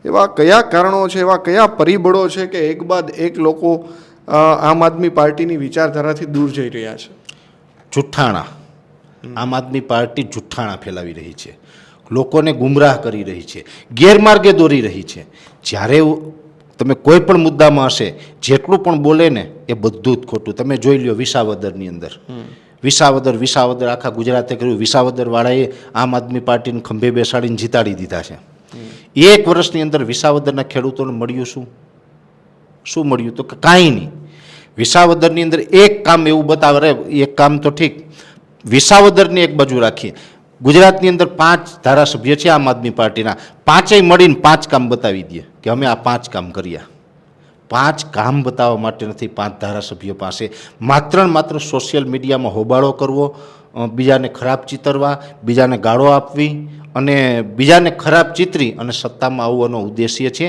એવા કયા કારણો છે, એવા કયા પરિબળો છે કે એક બાદ એક લોકો આમ આદમી પાર્ટીની વિચારધારાથી દૂર જઈ રહ્યા છે? જુઠ્ઠાણા. આમ આદમી પાર્ટી જુઠ્ઠાણા ફેલાવી રહી છે, લોકોને ગુમરાહ કરી રહી છે, ગેરમાર્ગે દોરી રહી છે. જ્યારે તમે કોઈ પણ મુદ્દામાં હશે, જેટલું પણ બોલે ને એ બધું જ ખોટું. તમે જોઈ લ્યો વિસાવદરની અંદર, વિસાવદર આખા ગુજરાતે કર્યું. વિસાવદરવાળાએ આમ આદમી પાર્ટીને ખંભે બેસાડીને જીતાડી દીધા છે. 1 વર્ષની અંદર વિસાવદરના ખેડૂતોને મળ્યું શું મળ્યું? તો કે કાંઈ નહીં. વિસાવદરની અંદર એક કામ એવું બતાવે, અરે એક કામ તો ઠીક, વિસાવદરની એક બાજુ રાખીએ, ગુજરાતની અંદર 5 ધારાસભ્ય છે આમ આદમી પાર્ટીના, 5 મળીને 5 કામ બતાવી દે કે અમે આ 5 કામ કર્યા. 5 કામ બતાવવા માટે નથી 5 ધારાસભ્યો પાસે. માત્ર ને માત્ર સોશિયલ મીડિયામાં હોબાળો કરવો, બીજાને ખરાબ ચિતરવા, બીજાને ગાળો આપવી અને બીજાને ખરાબ ચિતરી અને સત્તામાં આવવાનો ઉદ્દેશ્ય છે.